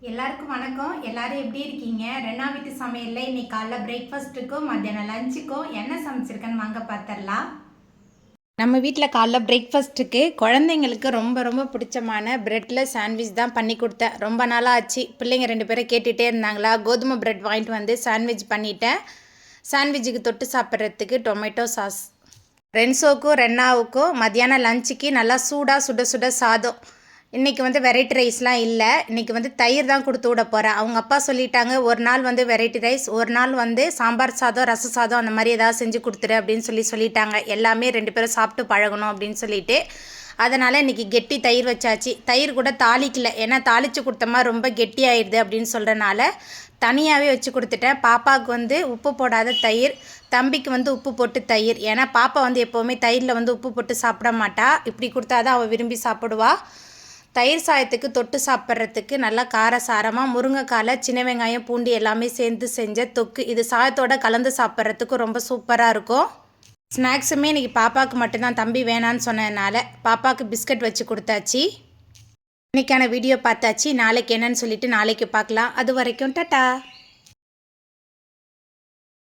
எல்லாருக்கும் வணக்கம். எல்லாரும் எப்படி இருக்கீங்க? ரெனா வீட்டு சமையல்ல இன்னைக்கு காலைல பிரேக்ஃபாஸ்ட்டுக்கும் மத்தியானம் லஞ்சுக்கும் என்ன சமைச்சிருக்கேன்னு வாங்க பார்த்துடலாம். நம்ம வீட்டில் காலைல பிரேக்ஃபாஸ்ட்டுக்கு குழந்தைங்களுக்கு ரொம்ப ரொம்ப பிடிச்சமான ப்ரெட்டில் சாண்ட்விச் தான் பண்ணி கொடுத்தேன். ரொம்ப நாளாக ஆச்சு. பிள்ளைங்க 2 பேரும் கேட்டுகிட்டே இருந்தாங்களா, கோதுமை ப்ரெட் வாங்கிட்டு வந்து சாண்ட்விச் பண்ணிட்டேன். சாண்ட்விச்சுக்கு தொட்டு சாப்பிட்றதுக்கு டொமேட்டோ சாஸ். ரென்சோக்கும் ரென்னாவுக்கும் மத்தியானம் லஞ்சுக்கு நல்லா சூடாக சுட சுட சாதம். இன்றைக்கி வந்து வெரைட்டி ரைஸ்லாம் இல்லை, இன்றைக்கி வந்து தயிர் தான் கொடுத்து விட போகிறேன். அவங்க அப்பா சொல்லிட்டாங்க, ஒரு நாள் வந்து வெரைட்டி ரைஸ், ஒரு நாள் வந்து சாம்பார் சாதம், ரச சாதம் அந்த மாதிரி ஏதாவது செஞ்சு கொடுத்துரு அப்படின்னு சொல்லிட்டாங்க. எல்லாமே 2 பேரும் சாப்பிட்டு பழகணும் அப்படின்னு சொல்லிட்டு, அதனால் இன்றைக்கி கெட்டி தயிர் வச்சாச்சு. தயிர் கூட தாளிக்கல, ஏன்னா தாளித்து கொடுத்தோமா ரொம்ப கெட்டி ஆயிடுது அப்படின்னு சொல்கிறனால தனியாகவே வச்சு கொடுத்துட்டேன். பாப்பாவுக்கு வந்து உப்பு போடாத தயிர், தம்பிக்கு வந்து உப்பு போட்டு தயிர். ஏன்னா பாப்பா வந்து எப்போவுமே தயிரில் வந்து உப்பு போட்டு சாப்பிட மாட்டா. இப்படி கொடுத்தா தான் அவள் விரும்பி சாப்பிடுவா. தயிர் சாதத்துக்கு தொட்டு சாப்பிட்றதுக்கு நல்லா காரசாரமாக முருங்கைக்காலை, சின்ன வெங்காயம், பூண்டு எல்லாமே சேர்ந்து செஞ்ச தொக்கு. இது சாதத்தோடு கலந்து சாப்பிட்றதுக்கு ரொம்ப சூப்பராக இருக்கும். ஸ்நாக்ஸுமே இன்றைக்கி பாப்பாவுக்கு மட்டும்தான், தம்பி வேணான்னு சொன்னதுனால பாப்பாவுக்கு பிஸ்கட் வச்சு கொடுத்தாச்சு. இன்றைக்கான வீடியோ பார்த்தாச்சு. நாளைக்கு என்னன்னு சொல்லிவிட்டு நாளைக்கு பார்க்கலாம். அது வரைக்கும் டாட்டா.